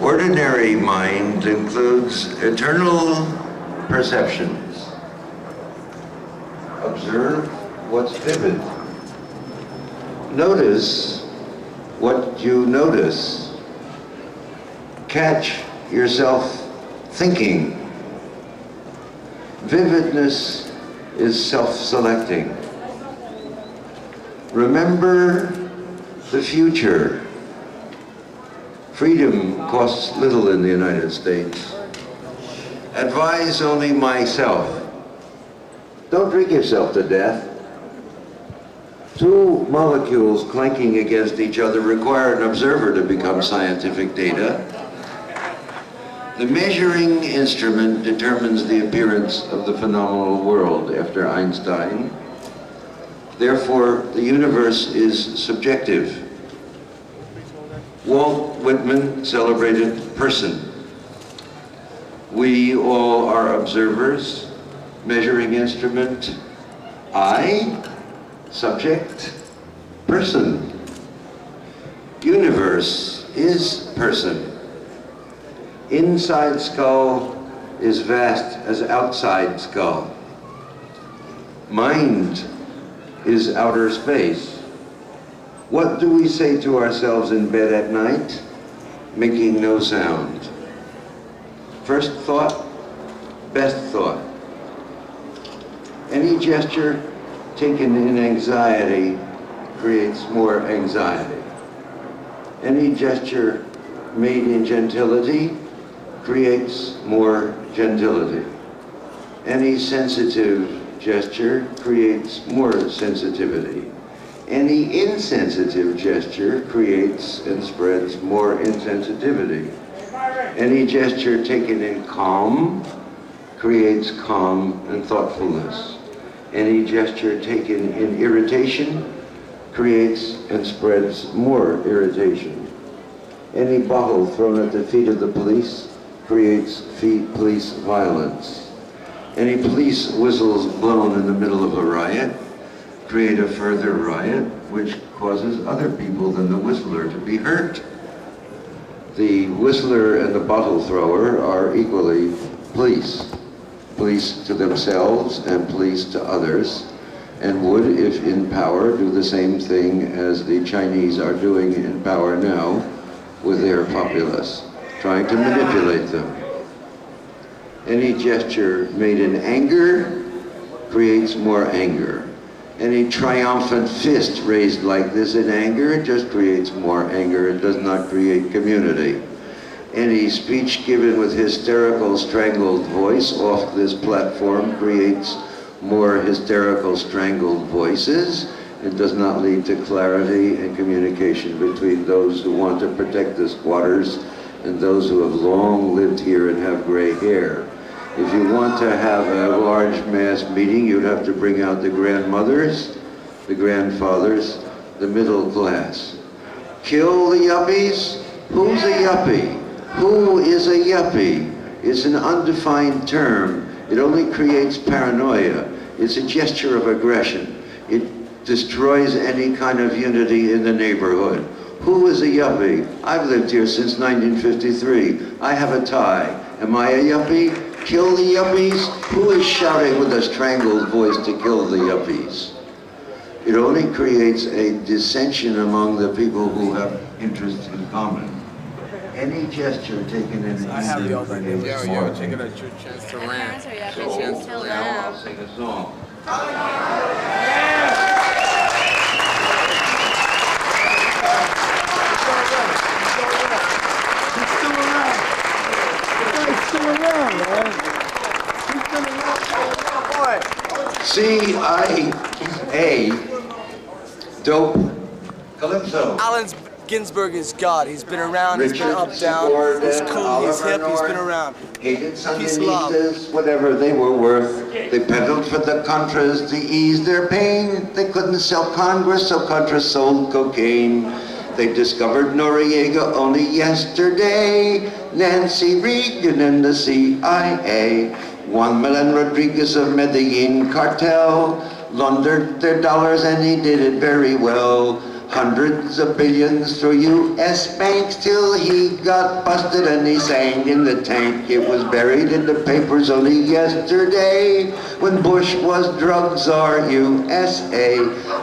ordinary mind includes eternal perceptions. Observe what's vivid. Notice what you notice. Catch yourself thinking. Vividness is self-selecting. Remember the future. Freedom costs little in the United States. Advise only myself. Don't drink yourself to death. Two molecules clanking against each other require an observer to become scientific data. The measuring instrument determines the appearance of the phenomenal world after Einstein. Therefore, the universe is subjective. Walt Whitman celebrated person. We all are observers, measuring instrument, I, subject, person. Universe is person. Inside skull is vast as outside skull. Mind is outer space. What do we say to ourselves in bed at night? Making no sound. First thought, best thought. Any gesture taken in anxiety creates more anxiety. Any gesture made in gentility creates more gentility. Any sensitive gesture creates more sensitivity. Any insensitive gesture creates and spreads more insensitivity. Any gesture taken in calm creates calm and thoughtfulness. Any gesture taken in irritation creates and spreads more irritation. Any bottle thrown at the feet of the police creates police violence. Any police whistles blown in the middle of a riot create a further riot, which causes other people than the whistler to be hurt. The whistler and the bottle thrower are equally police. Police to themselves and police to others, and would, if in power, do the same thing as the Chinese are doing in power now with their populace, trying to manipulate them. Any gesture made in anger creates more anger. Any triumphant fist raised like this in anger, it just creates more anger. It does not create community. Any speech given with hysterical, strangled voice off this platform creates more hysterical, strangled voices. It does not lead to clarity and communication between those who want to protect the squatters and those who have long lived here and have gray hair. If you want to have a large mass meeting, you'd have to bring out the grandmothers, the grandfathers, the middle class. Kill the yuppies? Who's a yuppie? Who is a yuppie? It's an undefined term. It only creates paranoia. It's a gesture of aggression. It destroys any kind of unity in the neighborhood. Who is a yuppie? I've lived here since 1953. I have a tie. Am I a yuppie? Kill the yuppies? Who is shouting with a strangled voice to kill the yuppies? It only creates a dissension among the people who have interests in common. Any gesture taken in anger creates more. Taking a chance to rant. So now I'll sing a song. CIA, dope, calypso. Ginsberg is God. He's been around, he's been up, down, he's cool, he's hip, he's been around. Hated Sandinistas, whatever they were worth. They peddled for the Contras to ease their pain. They couldn't sell Congress, so Contra sold cocaine. They discovered Noriega only yesterday. Nancy Reagan and the CIA. Juan Manuel Rodriguez of Medellin cartel laundered their dollars and he did it very well. hundreds of billions through U.S. banks till he got busted and he sank in the tank. It was buried in the papers only yesterday when Bush was drug czar USA.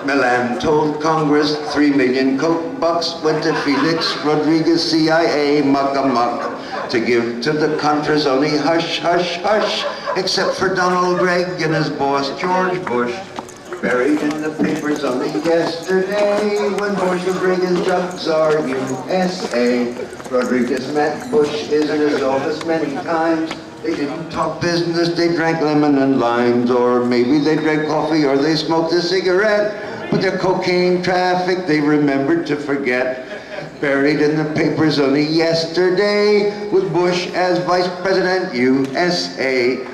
Milan told Congress 3 million coke bucks went to Felix Rodriguez CIA muck-a-muck to give to the Contras only hush, hush, hush, except for Donald Gregg and his boss George Bush. Buried in the papers only yesterday when Bush Rodriguez drug czar USA. Rodriguez met Bush in his office many times. They didn't talk business, they drank lemon and limes, or maybe they drank coffee or they smoked a cigarette. But their cocaine traffic they remembered to forget. Buried in the papers only yesterday with Bush as Vice President USA.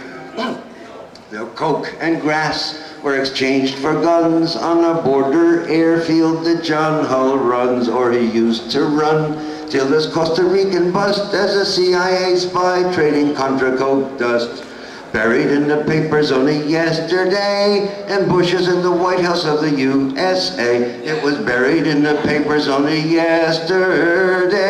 The coke and grass were exchanged for guns on a border airfield that John Hull runs, or he used to run, till this Costa Rican bust as a CIA spy trading Contra coke dust. Buried in the papers only yesterday, and Bush is in the White House of the USA. It was buried in the papers only yesterday.